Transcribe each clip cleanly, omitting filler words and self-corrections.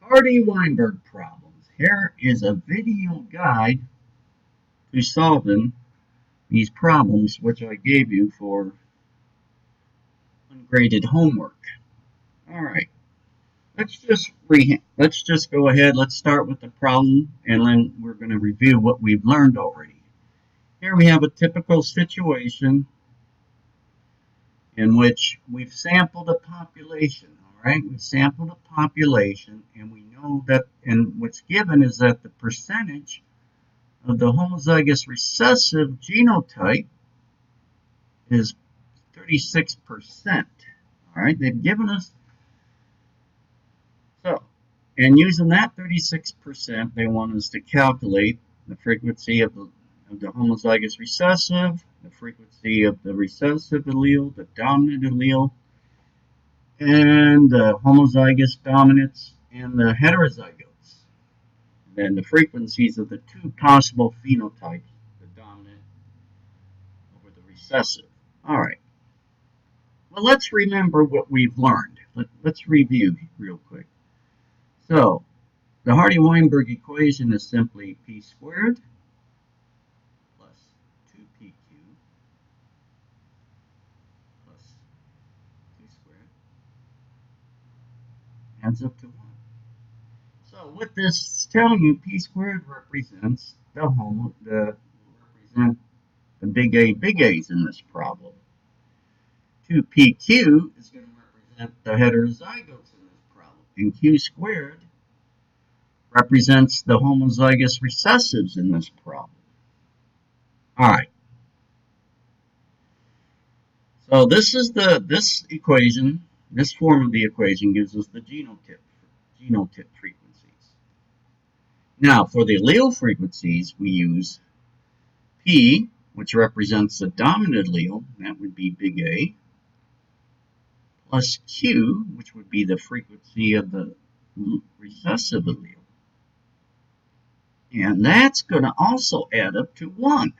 Hardy-Weinberg problems. Here is a video guide to solving these problems which I gave you for ungraded homework. All right, let's just go ahead. Let's start with the problem, and then we're going to review what we've learned already. Here we have a typical situation in which we've sampled a population. All right, we've sampled a population, and we know that, and what's given is that the percentage of the homozygous recessive genotype is 36%. All right, they've given us so, and using that 36%, they want us to calculate the frequency of the homozygous recessive, the frequency of the recessive allele, the dominant allele, and the homozygous dominants and the heterozygotes. Then the frequencies of the two possible phenotypes, the dominant over the recessive. All right. Well, let's remember what we've learned. Let's review real quick. So, the Hardy-Weinberg equation is simply p squared plus 2pq plus 2 squared adds up to 1. So, what this is telling you, p squared represents represent the big A's in this problem. 2pq is going to represent the heterozygotes in this problem, and q squared represents the homozygous recessives in this problem. All right. So this equation, this form of the equation gives us the genotype frequencies. Now, for the allele frequencies, we use P, which represents the dominant allele, that would be big A, plus Q, which would be the frequency of the recessive allele. And that's going to also add up to 1.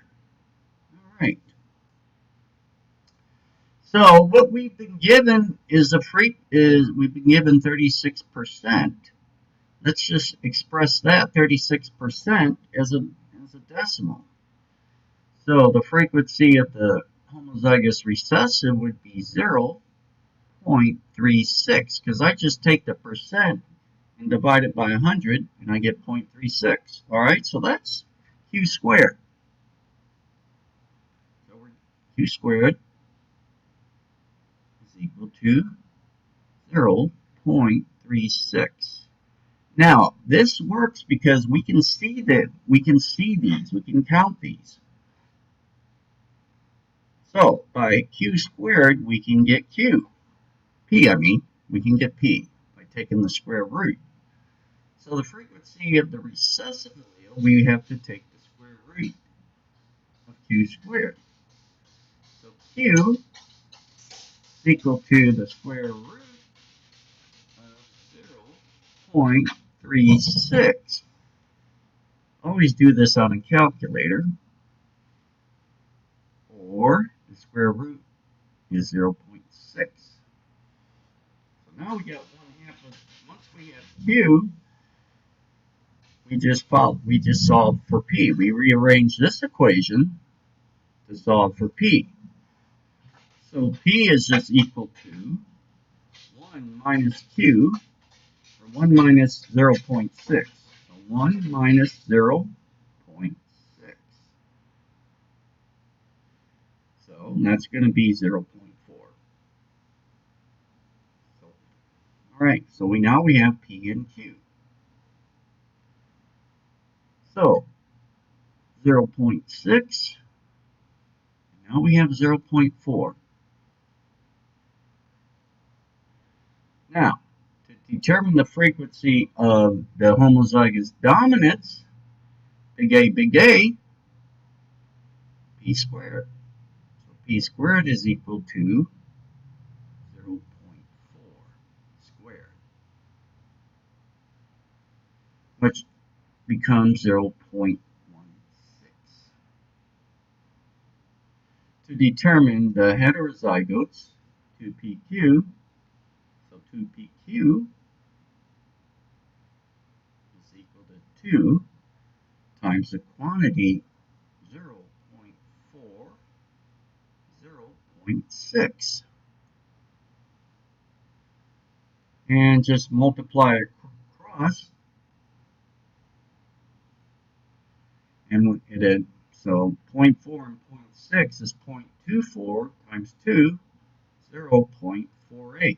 All right. So what we've been given is we've been given 36%. Let's just express that 36% as a decimal. So the frequency of the homozygous recessive would be 0.36, because I just take the percent and divide it by 100, and I get 0.36. All right, so that's q squared. So q squared is equal to 0.36. Now, this works because we can see these, we can count these. So, by q squared, we can get we can get p by taking the square root. So the frequency of the recessive allele, we have to take the square root of q squared. So q is equal to the square root of 0.36. Always do this on a calculator, or the square root is 0.6. So now we got 1/2 of, once we have q, we just solved for p. We rearrange this equation to solve for p. So p is just equal to 1 minus q, or 1 minus 0.6. So 1 minus 0.6. So that's going to be 0.4. So, all right, so now we have p and q. So 0.6, now we have 0.4. Now, to determine the frequency of the homozygous dominants, big A, p squared. So p squared is equal to 0.4 squared, which becomes 0.16. To determine the heterozygotes, 2pq, so 2pq 2 times the quantity 0.4, 0.6. And just multiply across, and so 0.4 and 0.6 is 0.24 times 2, 0.48.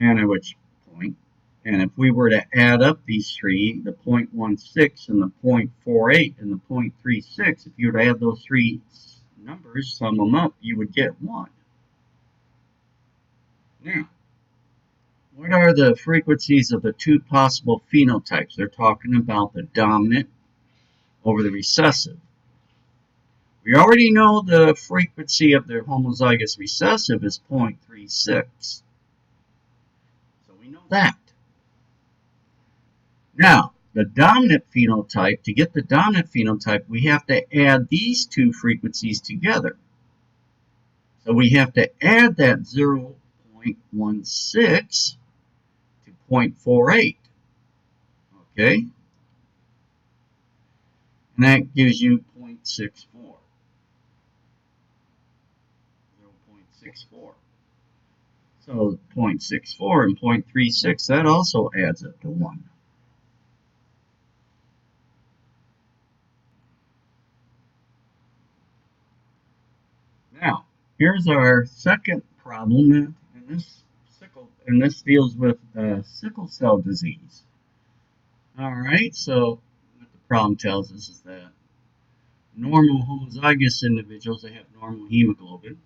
And at which point, and if we were to add up these three, the 0.16 and the 0.48 and the 0.36, if you were to add those three numbers, sum them up, you would get 1. Now, what are the frequencies of the two possible phenotypes? They're talking about the dominant over the recessive. We already know the frequency of the homozygous recessive is 0.36. So we know that. Now, the dominant phenotype, to get the dominant phenotype, we have to add these two frequencies together. So we have to add that 0.16 to 0.48. Okay? And that gives you 0.64. 0.64. So 0.64 and 0.36, that also adds up to 1. Now, here's our second problem, and this deals with sickle cell disease. All right, so what the problem tells us is that normal homozygous individuals, they have normal hemoglobin,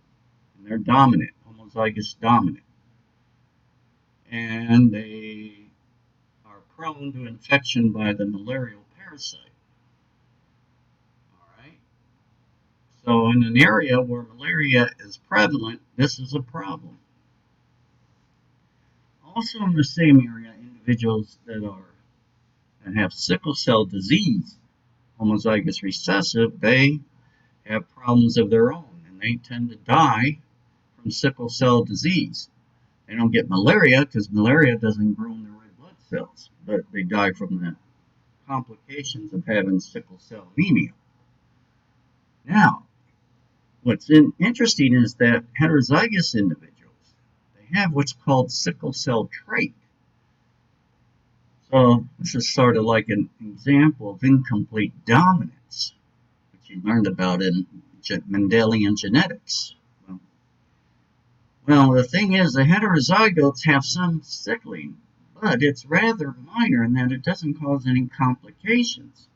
and they're dominant, homozygous dominant. And they are prone to infection by the malarial parasite. All right. So in an area where malaria is prevalent, this is a problem. Also in the same area, individuals that have sickle cell disease, homozygous recessive, they have problems of their own, and they tend to die from sickle cell disease. They don't get malaria because malaria doesn't grow in their red blood cells, but they die from the complications of having sickle cell anemia. Now, what's interesting is that heterozygous individuals, they have what's called sickle cell trait. So this is sort of like an example of incomplete dominance, which you learned about in Mendelian genetics. Well, the thing is, the heterozygotes have some sickling, but it's rather minor in that it doesn't cause any complications.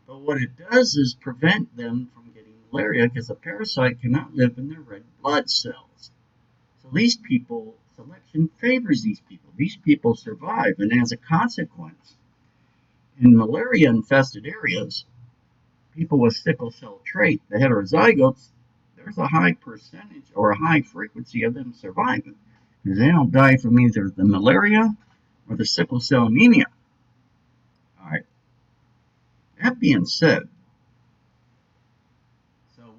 But what it does is prevent them from getting malaria because the parasite cannot live in their red blood cells. So these people, selection favors these people. These people survive, and as a consequence, in malaria-infested areas, people with sickle cell trait, the heterozygotes, there's a high percentage or a high frequency of them surviving because they don't die from either the malaria or the sickle cell anemia. All right. That being said, so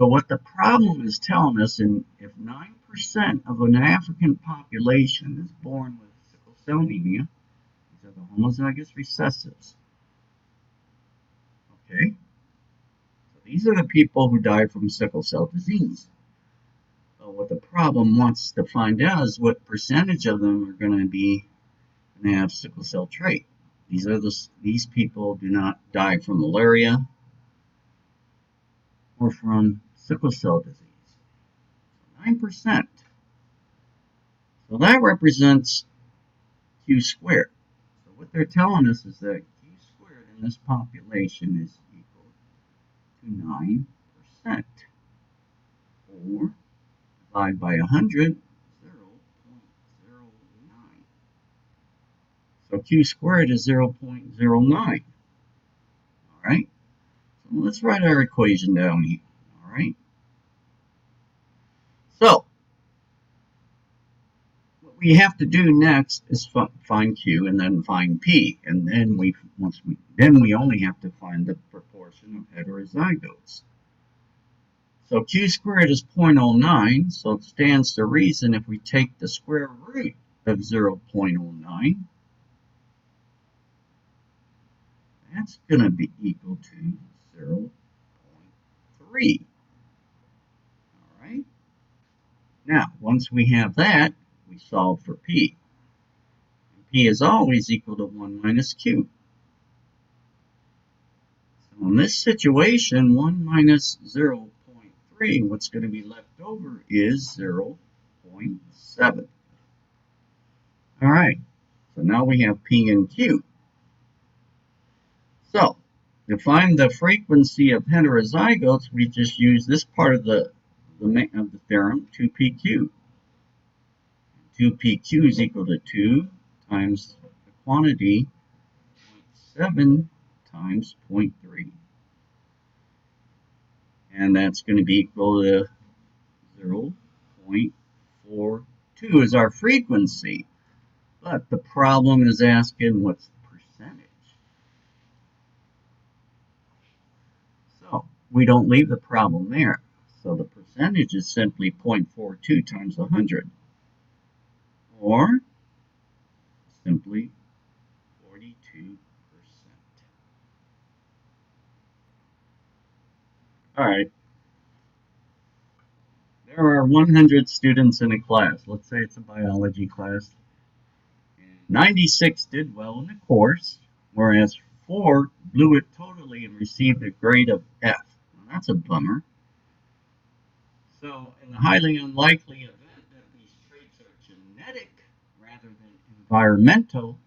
what the problem is telling us, if 9% of an African population is born with sickle cell anemia, these are the homozygous recessives. Okay? So these are the people who die from sickle cell disease. So what the problem wants to find out is what percentage of them are going to have sickle cell trait. These people do not die from malaria or from sickle cell disease. 9%. So that represents Q squared. So what they're telling us is that Q squared in this population is equal to 9%. Or divide by 100, 0.09. So Q squared is 0.09. All right. So let's write our equation down here. All right. So what we have to do next is find Q and then find P, and then we only have to find the proportion of heterozygotes. So Q squared is 0.09, so it stands to reason if we take the square root of 0.09, that's going to be equal to 0.3. All right. Now, once we have that, we solve for P. P is always equal to 1 minus Q. So in this situation, 1 minus 0.3, what's going to be left over is 0.7. All right, so now we have P and Q. So, to find the frequency of heterozygotes, we just use this part of the theorem, 2PQ. 2PQ is equal to 2 times the quantity, 0.7 times 0.3. And that's going to be equal to 0.42 is our frequency. But the problem is asking what's the percentage. So we don't leave the problem there. So the percentage is simply 0.42 times 100. Or simply 42%. All right. There are 100 students in a class. Let's say it's a biology class. 96 did well in the course, whereas 4 blew it totally and received a grade of F. Well, that's a bummer. So, in the highly unlikely event that these traits are genetic rather than environmental,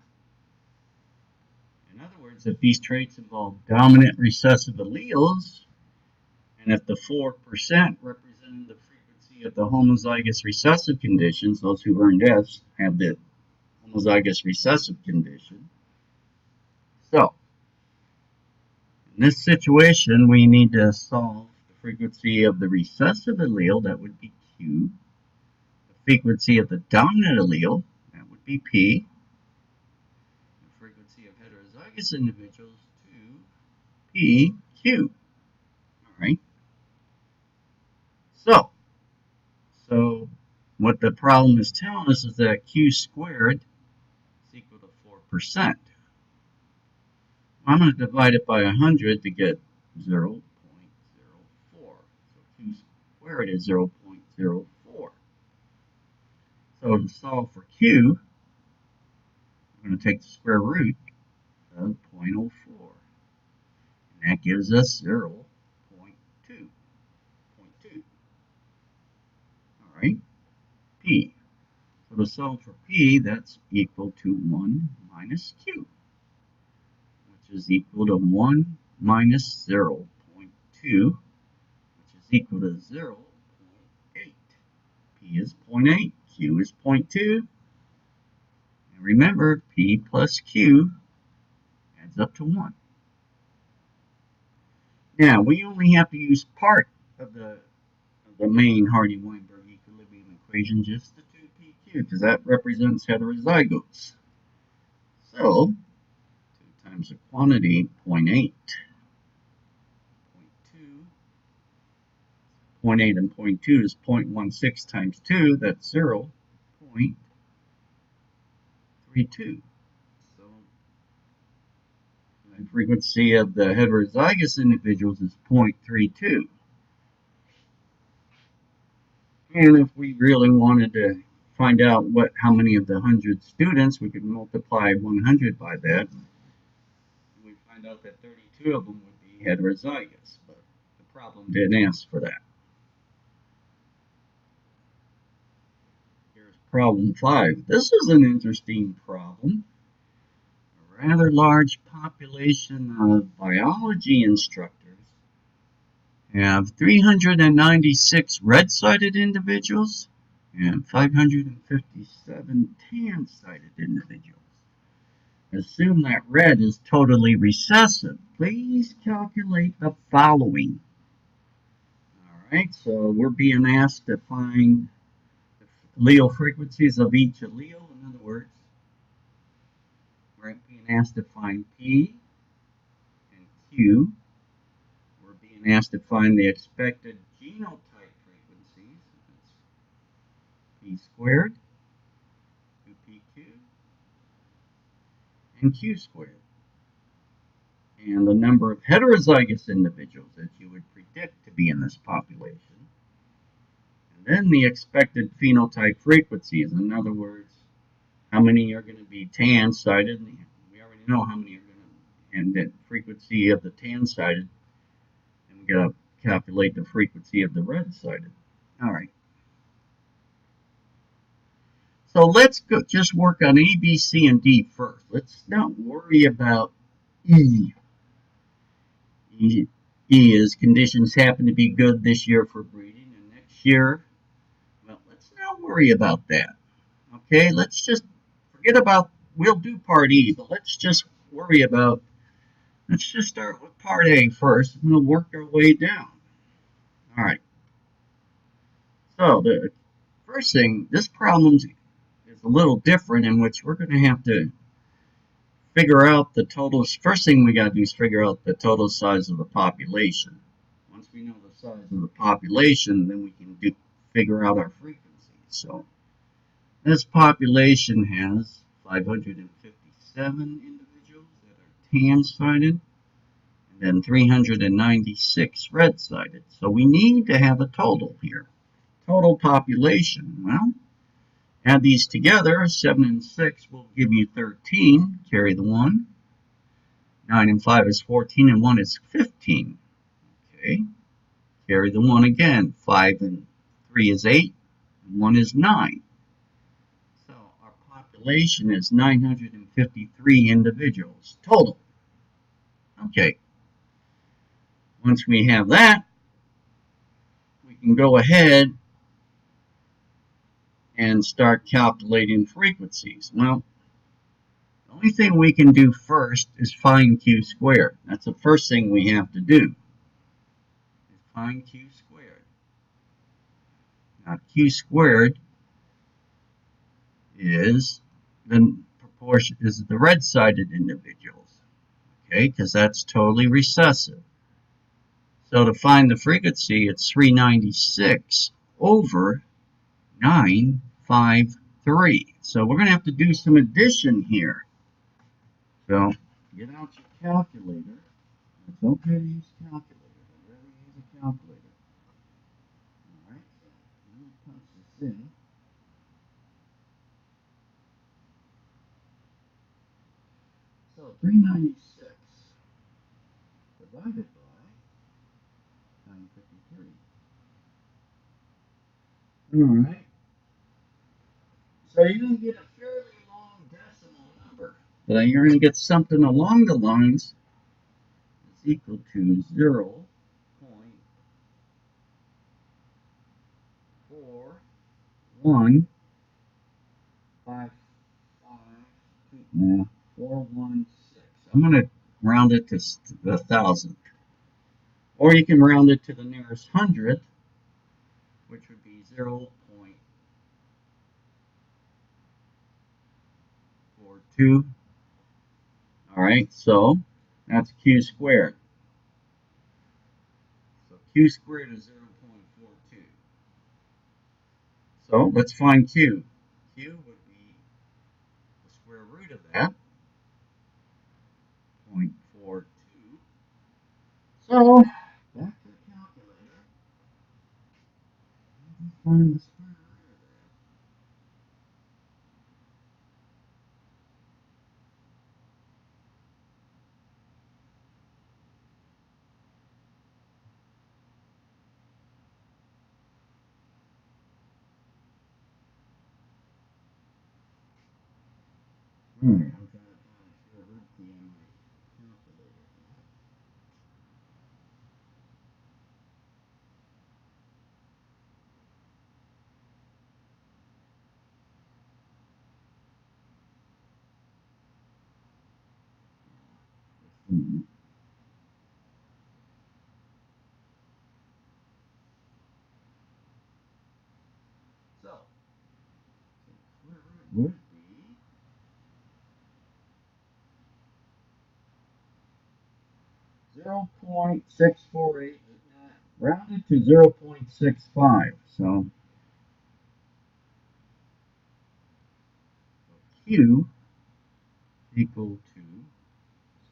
in other words, if these traits involve dominant recessive alleles, and if the 4% representing the frequency of the homozygous recessive conditions, those who earned Fs have the homozygous recessive condition. So, in this situation, we need to solve the frequency of the recessive allele, that would be Q, the frequency of the dominant allele, that would be P, the frequency of heterozygous individuals, 2PQ. All right. So what the problem is telling us is that Q squared is equal to 4%. I'm going to divide it by 100 to get 0.04. So Q squared is 0.04. So to solve for Q, we're going to take the square root of 0.04. And that gives us 0.2. All right, P. So to solve for P, that's equal to 1 minus Q, which is equal to 1 minus 0.2, which is equal to 0.8. P is 0.8, Q is 0.2. And remember, P plus Q adds up to 1. Now, we only have to use part of the main Hardy-Weinberg equilibrium equation, just the 2PQ, because that represents heterozygotes. So, 2 times the quantity, 0.8. 0.8 and 0.2 is 0.16 times 2, that's 0.32. So the frequency of the heterozygous individuals is 0.32. And if we really wanted to find out how many of the 100 students, we could multiply 100 by that. And we find out that 32 of them would be heterozygous, but the problem didn't ask for that. Here's problem 5. This is an interesting problem. A rather large population of biology instructors have 396 red-sided individuals and 557 tan-sided individuals. Assume that red is totally recessive. Please calculate the following. Alright, so we're being asked to find the allele frequencies of each allele. In other words, we're being asked to find P and Q. We're being asked to find the expected G phenotype frequencies. It's p squared, 2p2, and q squared. And the number of heterozygous individuals that you would predict to be in this population. And then the expected phenotype frequencies. In other words, how many are going to be tan-sided? We already know how many are going to, and the frequency of the tan-sided. And we got to calculate the frequency of the red-sided. All right. So let's just work on A, B, C, and D first. Let's not worry about E. E is conditions happen to be good this year for breeding, and next year, well, let's not worry about that. Okay, let's just forget about, we'll do part E, but let's just let's just start with part A first, and we'll work our way down. All right. So the first thing, this problem is a little different, in which we're going to have to figure out the total. First thing we got to do is figure out the total size of the population. Once we know the size of the population, then we can figure out our frequencies. So this population has 557 individuals that are tan-sided, and then 396 red-sided. So we need to have a total here. Total population. Well, add these together. 7 and 6 will give you 13. Carry the 1. 9 and 5 is 14, and 1 is 15. Okay. Carry the 1 again. 5 and 3 is 8, and 1 is 9. So our population is 953 individuals total. Okay. Once we have that, we can go ahead and start calculating frequencies. Well, the only thing we can do first is find q squared. That's the first thing we have to do. Is find q squared. Now, q squared is the proportion, is the red-sided individuals, okay, because that's totally recessive. So to find the frequency, it's 396 over 953. So we're going to have to do some addition here. So get out your calculator. It's okay to use calculator. I'd rather use a calculator. All right, so let me punch this in. So 396 divided by 953. All right. So you're going to get a fairly long decimal number. But you're going to get something along the lines is equal to 0.4155, 416. I'm going to round it to the thousandth. Or you can round it to the nearest hundredth, which would be 0.42. All right, so that's q squared. So q squared is 0.42. So let's find q. Q would be the square root of that, 0.42. So back to the calculator. Find the square root of that. I'm trying to find the square root key on my calculator. So square root would be 0.648. rounded to 0.65. So Q equal to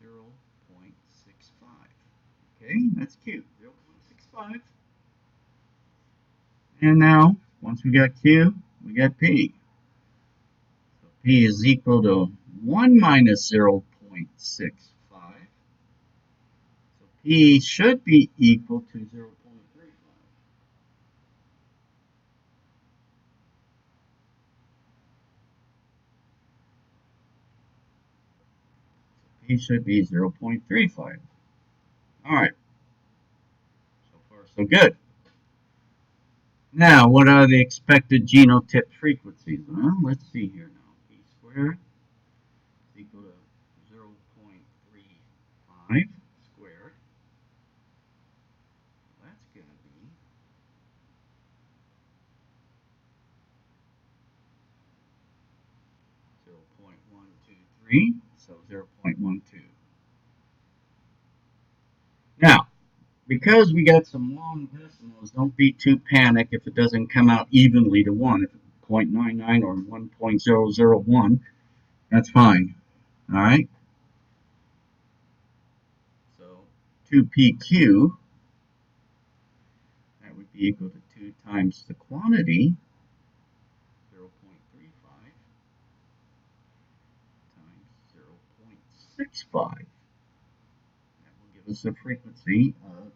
0.65. Okay, that's Q, 0.65. And now, once we got Q, we got P. So P is equal to 1 minus 0.65. So P should be equal to 0.35. So P should be 0.35. All right, so far so good. Now, what are the expected genotype frequencies? Well, let's see here now. P squared is equal to 0.35 squared. That's going to be 0.123, so 0.12. Now, because we got some long decimals, don't be too panicked if it doesn't come out evenly to 1. If it's 0.99 or 1.001, that's fine. All right? So 2PQ, that would be equal to 2 times the quantity, 0.35, times 0.65. That will give us a frequency of,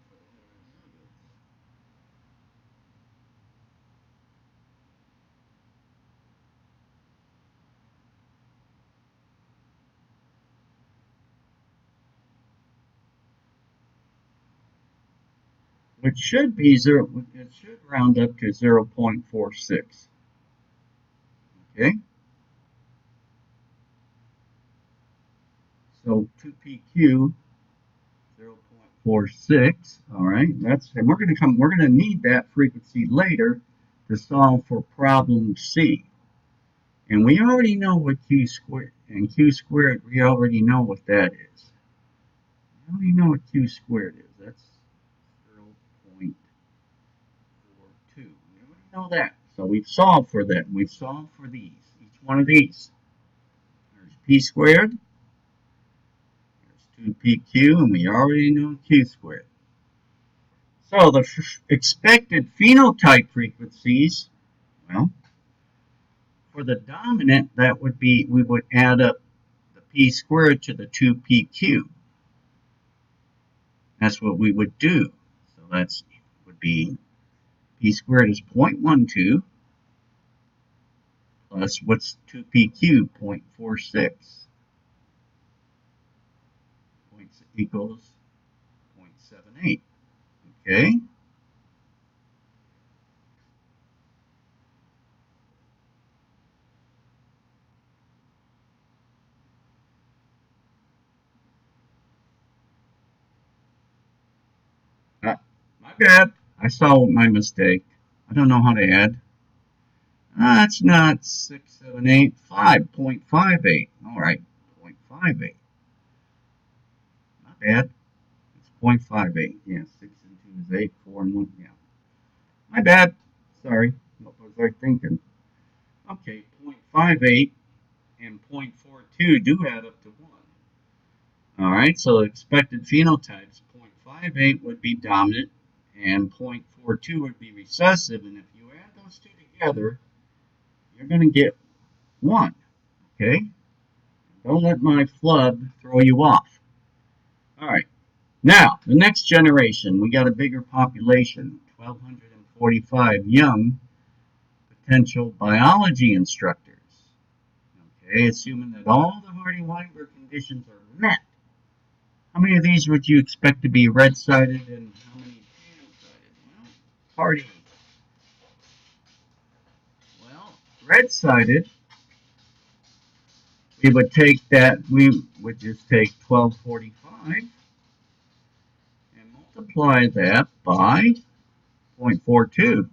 which should be it should round up to 0.46. Okay? So 2PQ 0.46. All right, and we're gonna need that frequency later to solve for problem C. And we already know what Q squared and Q squared, we already know what that is. We already know what Q squared is. That's 0.42. We already know that. So we've solved for that. We've solved for these, each one of these. There's P squared, there's 2PQ, and we already know Q squared. So the expected phenotype frequencies, well, for the dominant, that would be, we would add up the p squared to the 2pq. That's what we would do. So that's would be p squared is 0.12 plus what's 2pq, 0.46, equals 0.78. Okay? My bad. I saw my mistake. I don't know how to add. That's not 678, 5.58. All right, 0.58. Not bad. It's 0.58. Yeah, 6 and 2 is 8, 4 and 1. Yeah. My bad. Sorry. What was I thinking? Okay, 0.58 and 0.42 do add up to 1. All right, so expected phenotypes 0.58 would be dominant and 0.42 would be recessive. And if you add those two together, you're going to get 1. Okay? Don't let my flood throw you off. All right. Now, the next generation, we got a bigger population, 1,245 young potential biology instructors. Okay, assuming that all the Hardy-Weinberg conditions are met. How many of these would you expect to be red-sided and how many tan-sided? Well, Hardy. Well, red-sided, we would just take 1,245 and multiply that by 0.42.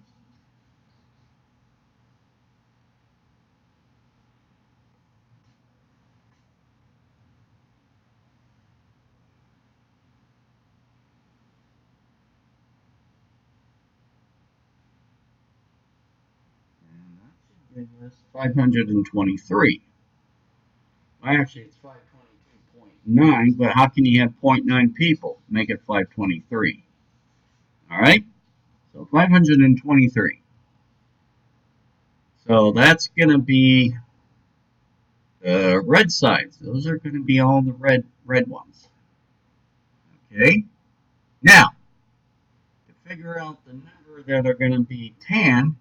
give us 523. Well, actually, it's 522.9, but how can you have 0.9 people? Make it 523. All right, so 523. So that's going to be the red sides. Those are going to be all the red ones. Okay, now to figure out the number that are going to be tan,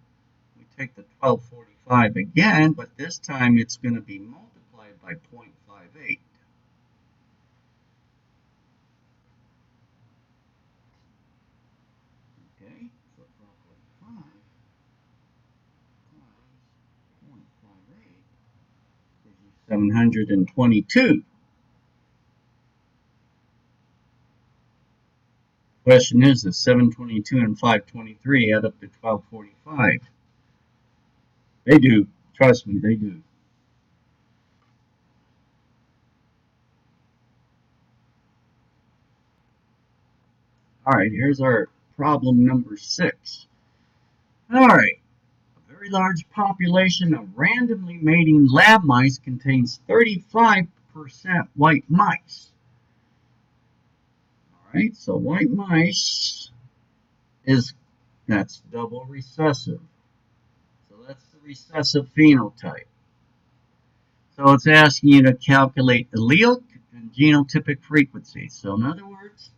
we take the 1245 again, but this time it's going to be multiplied by 0.58. Okay, so 1245 times 0.58 gives you 722. Question is 722 and 523 add up to 1245? They do. Trust me, they do. All right, here's our problem number 6. All right, a very large population of randomly mating lab mice contains 35% white mice. All right, so white mice that's double recessive. So that's the recessive phenotype. So it's asking you to calculate allelic and genotypic frequency. So in other words,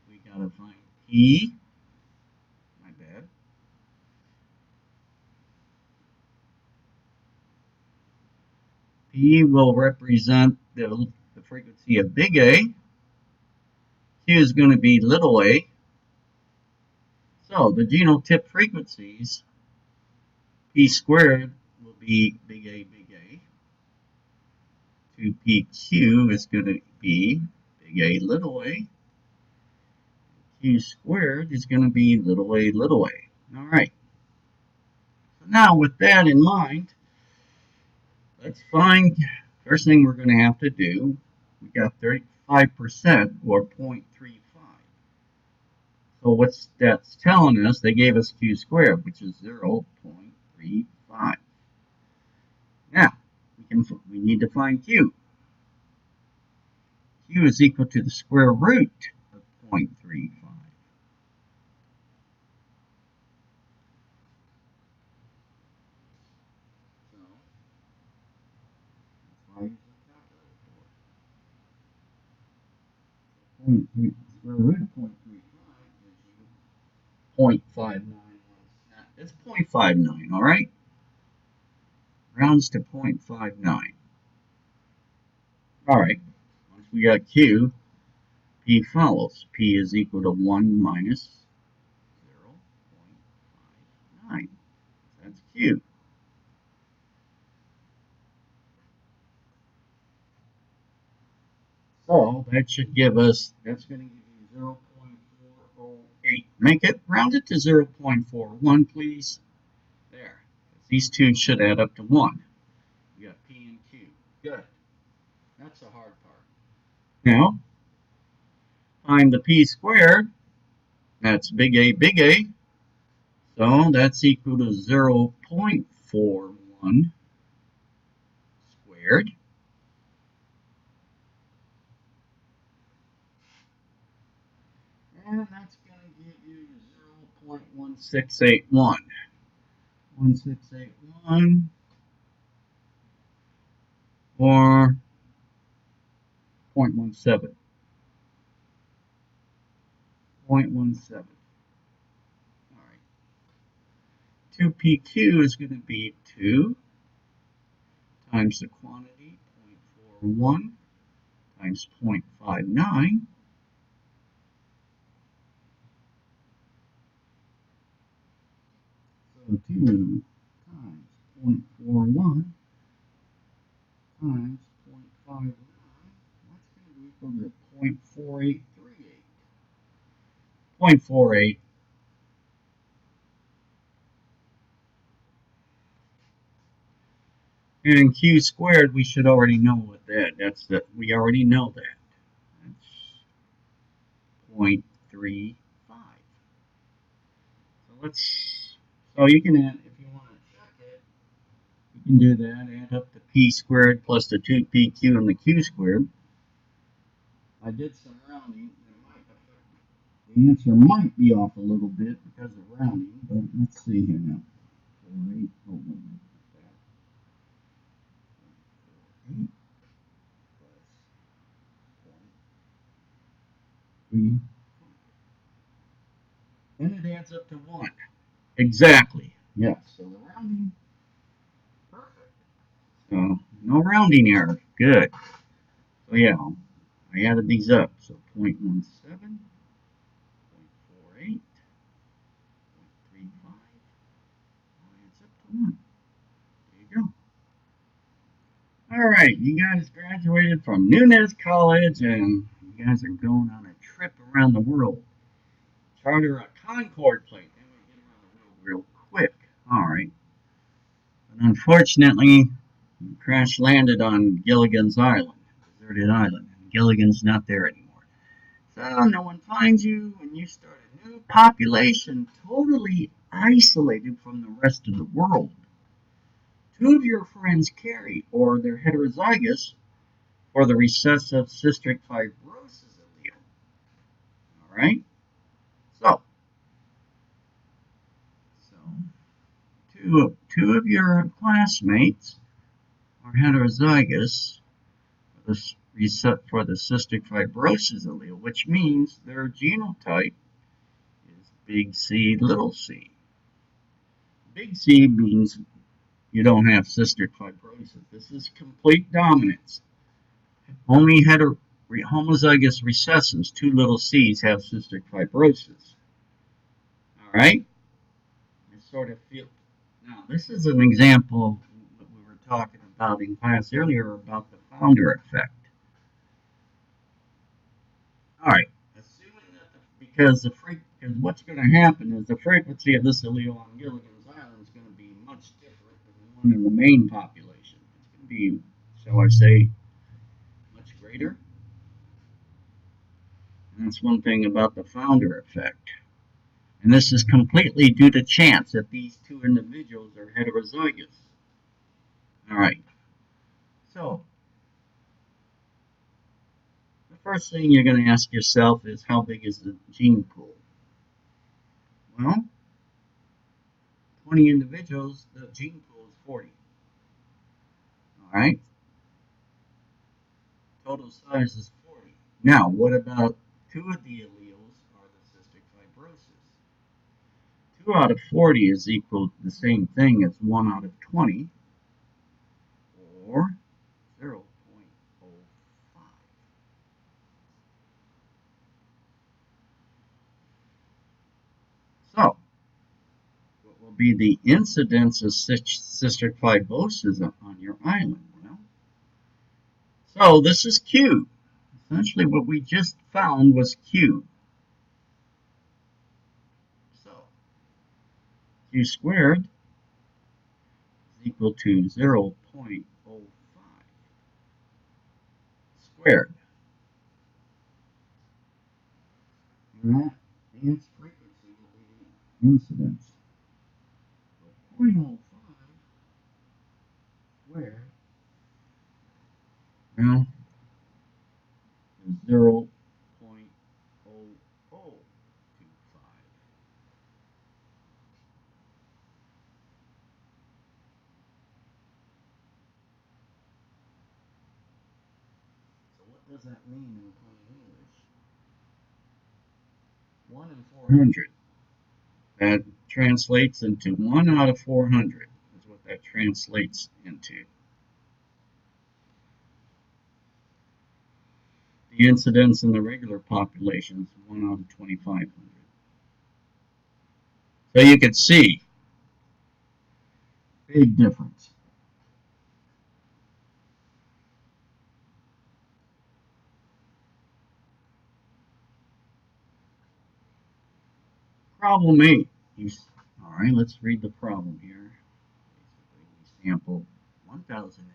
we got to find P, my bad, P will represent the frequency of big A, Q is going to be little a. So the genotype frequencies, P squared will be big A, 2PQ is going to be big A, little a. Q squared is going to be little a. All right. So now with that in mind, let's find, first thing we're going to have to do, we got 35% or 0.35. So what's that's telling us, they gave us Q squared, which is 0.35. Now, we need to find Q. Q is equal to the square root of 0.35. So, that's why I use the calculator. Square root of 0.35 gives you 0.591. It's 0.59, all right? Rounds to 0.59. All right, once we got Q, P follows. P is equal to 1 minus 0.59. That's Q. So that should give us, that's going to give you 0.408. Make it, round it to 0.41, please. There. These two should add up to 1. We got P and Q. Good. That's the hard part. Now, find the P squared. That's big A. So that's equal to 0.41 squared. And that's going to give you 0.1681. 1681 or 0.17. 0.17. All right. 2PQ is going to be 2 times the quantity, 0.41 times 0.59. So 2 times 0.41 times 0.59. That's going to be equal to 0.4838. 0.48. And Q squared, we should already know what we already know that. That's 0.35. So you can add, if you want to check it, can do that. Add up the p squared plus the 2pq and the q squared. I did some rounding. The answer might be off a little bit because of rounding, but let's see here now. 4, 8, oh, wait a minute. 8 plus 0.3, and it adds up to 1. Exactly. Yes. So the rounding, perfect. So no rounding error. Good. So yeah, I added these up. So 0.17, 0.48, 0.35, adds up to 1. There you go. All right, you guys graduated from Nunez College, and you guys are going on a trip around the world. Charter a Concorde plane. Then we get around the world real quick. All right. But unfortunately, you crash landed on Gilligan's Island, deserted island. And Gilligan's not there anymore. So no one finds you, and you start a new population totally isolated from the rest of the world. Two of your friends carry, or they're heterozygous, for the recessive cystic fibrosis allele. All right? So, so two of your classmates are heterozygous for the cystic fibrosis allele, which means their genotype is big C, little c. Big C means you don't have cystic fibrosis. This is complete dominance. Only homozygous recessives, two little c's, have cystic fibrosis. All right? I sort of feel. Now, this is an example of what we were talking about in class earlier about the founder effect. All right. Assuming that because what's going to happen is the frequency of this allele on Gilligan's Island is going to be much different than the one in the main population. It's going to be, shall I say, much greater. And that's one thing about the founder effect. And this is completely due to chance that these two individuals are heterozygous. All right. So, the first thing you're going to ask yourself is how big is the gene pool? Well, 20 individuals, the gene pool is 40. All right. Total size is 40. Now, what about two of the alleles are the cystic fibrosis? 2 out of 40 is equal to the same thing as 1 out of 20, or 0.05. So, what will be the incidence of cystic fibrosis on your island? Well, so this is Q. Essentially, what we just found was Q. So, Q squared is equal to 0.05 squared. And that its frequency will be the incidence. So 0.05 squared, well, is 0.0025. So what does that mean in plain English? 1 in 400. That translates into 1 out of 400 is what that translates into. The incidence in the regular population is 1 out of 2,500. So you can see, big difference. Problem 8. All right, let's read the problem here. Basically, we sampled 1,000 individuals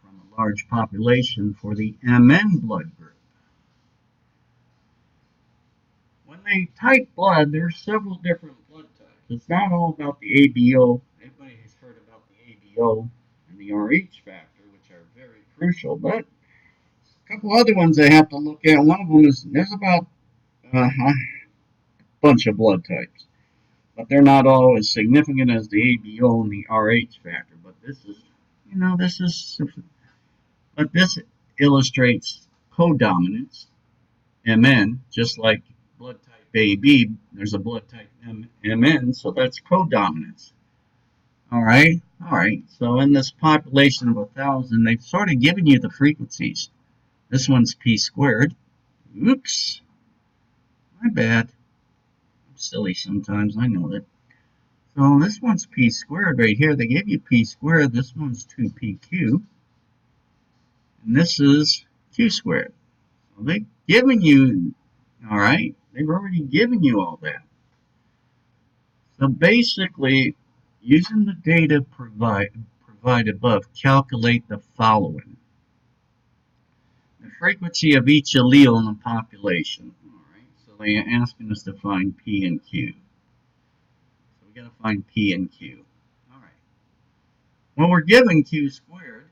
from a large population for the MN blood group. When they type blood, there are several different blood types. It's not all about the ABO. Everybody ABO and the RH factor, which are very crucial. But a couple other ones I have to look at. One of them is there's about a bunch of blood types, but they're not all as significant as the ABO and the RH factor. But this is, but this illustrates codominance, MN, just like blood type AB, there's a blood type MN, so that's codominance. All right, all right. So in this population of 1,000, they've sort of given you the frequencies. This one's p squared. Oops, my bad. I'm silly sometimes, I know that. So this one's p squared right here. They gave you p squared. This one's 2pq. And this is q squared. So they've given you, all right, they've already given you all that. So basically, using the data provided above, calculate the following. The frequency of each allele in the population. All right, so they're asking us to find P and Q. So we got to find P and Q. All right. Well, we're given Q squared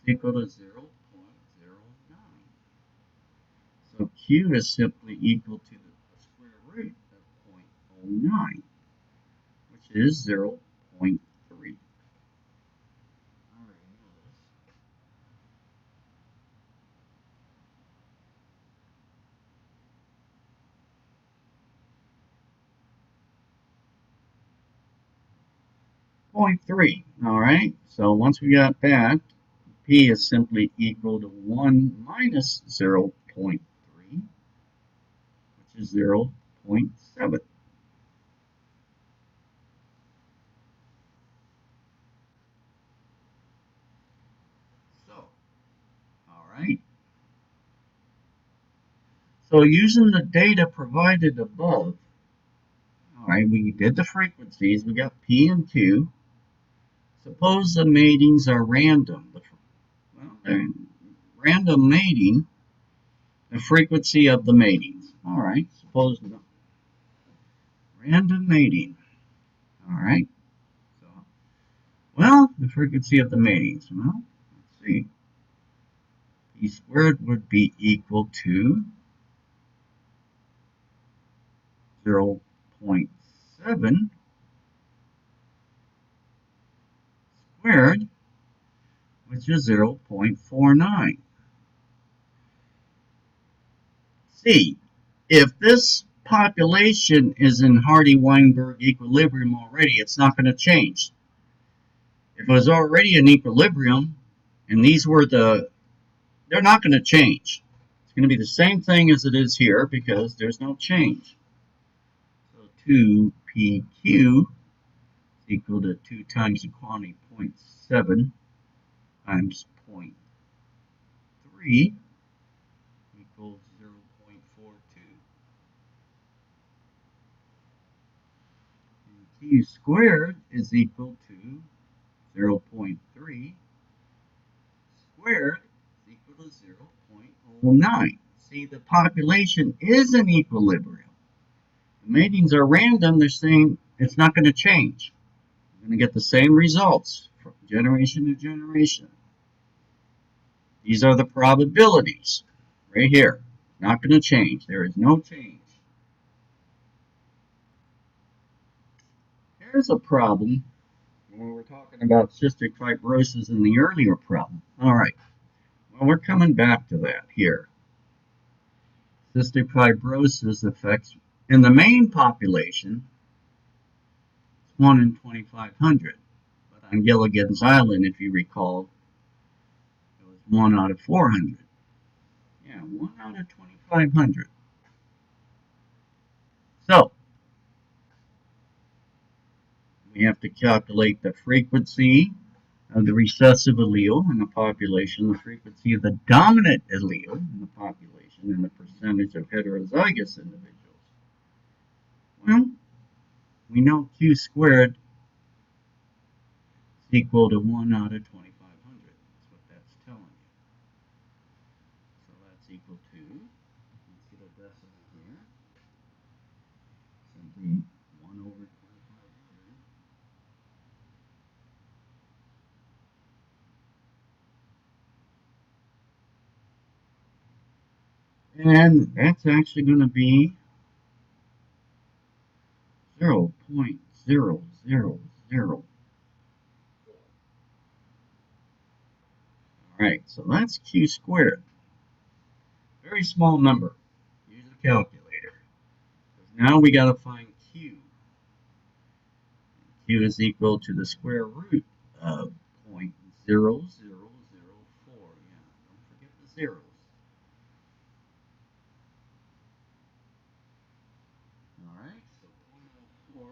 is equal to 0.09. So Q is simply equal to the square root of 0.09, which is 0.3. 0.3. All right, so once we got that, P is simply equal to 1 minus 0.3, which is 0.7. So, all right. So using the data provided above, all right, we did the frequencies. We got P and Q. Suppose the matings are random. Well, they're random mating, the frequency of the matings. All right, suppose random mating. All right. So, well, the frequency of the matings. Well, let's see. P squared would be equal to 0.7 squared, which is 0.49. See, if this population is in Hardy-Weinberg equilibrium already, it's not going to change. If it was already in equilibrium, and these were they're not going to change. It's going to be the same thing as it is here because there's no change. So 2pq is equal to 2 times the quantity 0.7 times 0.3 equals 0.42. And q squared is equal to 0.3 squared is equal to 0.09. See, the population is in equilibrium. The matings are random. They're saying it's not going to change. You're going to get the same results from generation to generation. These are the probabilities right here. Not going to change. There is no change. Here's a problem when we're talking about cystic fibrosis in the earlier problem. All right. Well, we're coming back to that here. Cystic fibrosis affects, in the main population, it's 1 in 2,500. But on Gilligan's Island, if you recall, it was 1 out of 400. Yeah, 1 out of 2,500. So, we have to calculate the frequency of the recessive allele in the population, the frequency of the dominant allele in the population, and the percentage of heterozygous individuals. Well, we know Q squared is equal to 1 out of 2,500. That's what that's telling you. So that's equal to, let's get a decimal here, simply 1 over 2,500. And that's actually going to be 0.0004. Alright, so that's q squared. Very small number. Use a calculator. Now we got to find q. Q is equal to the square root of 0.0004. Yeah, don't forget the zeros. Alright, so 0.04.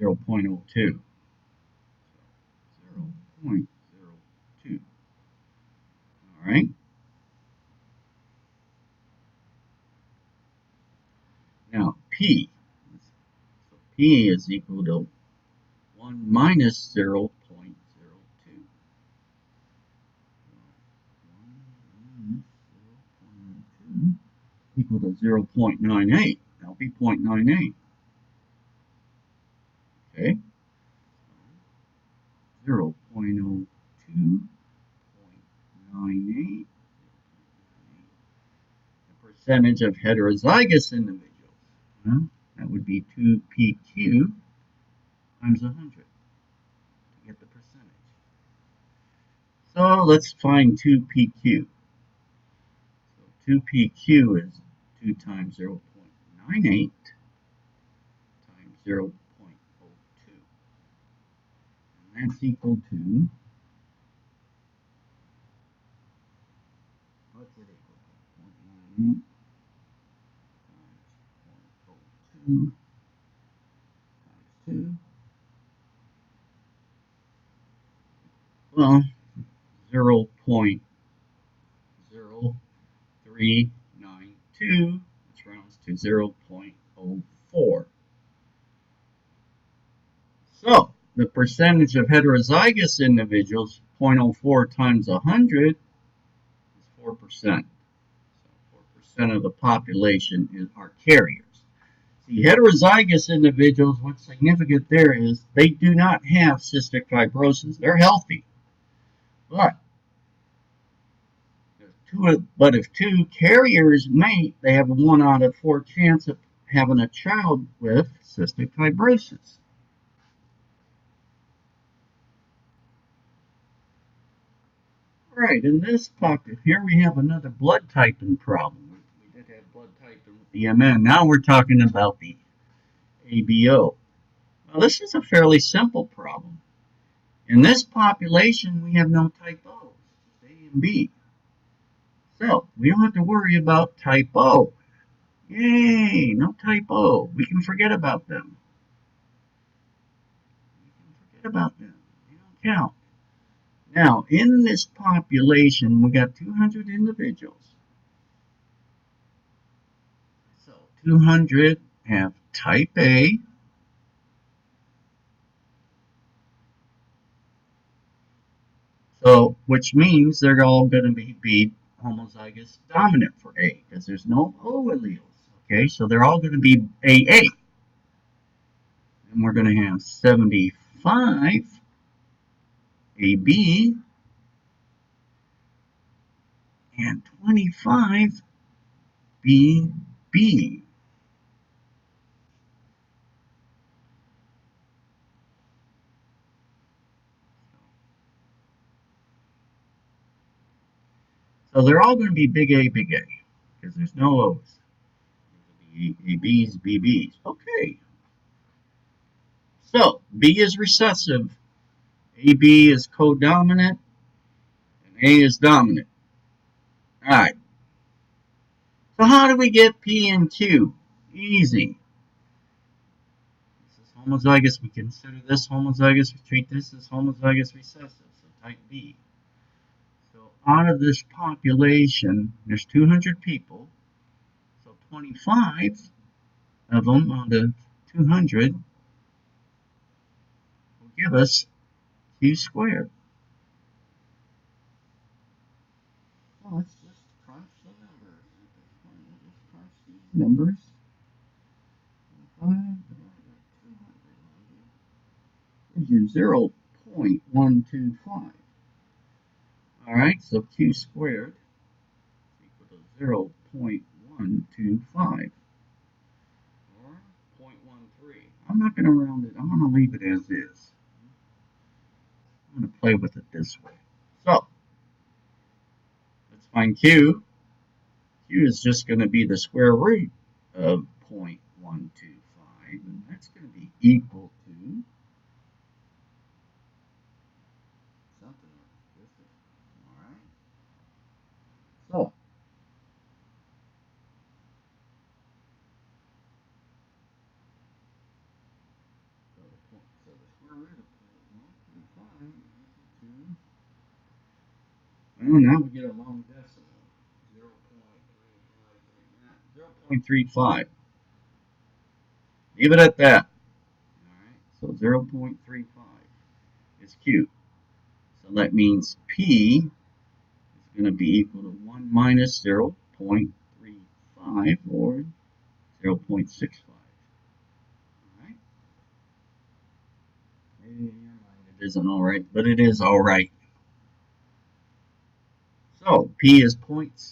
0.02. 0.02. All right. Now P. So P is equal to 1 minus 0.02. 1 minus 0.2 equal to 0.98. That'll be 0.98. Okay. 0.02.98. The percentage of heterozygous individuals. Well, that would be 2PQ times 100 to get the percentage. So let's find 2PQ. So 2PQ is 2 times 0.98 times 0.02. And that's equal to, what's it equal to? 0.98 times 0.02 times 2. Well, 0.0392, which rounds to 0.04. So, the percentage of heterozygous individuals, 0.04 times 100, is 4%. So 4% of the population are carriers. See, heterozygous individuals, what's significant there is they do not have cystic fibrosis. They're healthy. But if two carriers mate, they have a 1 out of 4 chance of having a child with cystic fibrosis. Right, in this pocket, here we have another blood typing problem. We did have blood typing with the MN. Now we're talking about the ABO. Well, this is a fairly simple problem. In this population, we have no type O's, just A and B. So we don't have to worry about type O. Yay, no type O. We can forget about them. Forget about them. They don't count. Now, in this population, we got 200 individuals. So 200 have type A, so which means they're all going to be homozygous dominant for A because there's no O alleles. Okay, so they're all going to be AA. And we're going to have 75 AB and 25 BB. So they're all going to be big A, because there's no O's. ABs, BBs. Okay. So B is recessive, AB is codominant, and A is dominant. All right. So how do we get P and Q? Easy. This is homozygous. We consider this homozygous. We treat this as homozygous recessive, so type B. So out of this population, there's 200 people. So 25 of them out of 200 will give us Q squared. Well, let's just crunch the numbers. numbers. 5 gives you 0.125. Alright, so q squared is equal to 0.125. Or 0.13. I'm not going to round it. I'm going to leave it as is. I'm going to play with it this way. So, let's find q. Q is just going to be the square root of 0.125, and that's going to be equal to something like this. All right. So the square root of 0.125 is equal to, well, now we get a long decimal. 0.35. Leave it at that. All right. So 0.35 is Q. So that means P is going to be equal to 1 minus 0.35 or 0.65. All right. Maybe in your mind it isn't all right, but it is all right. So P is 0.65.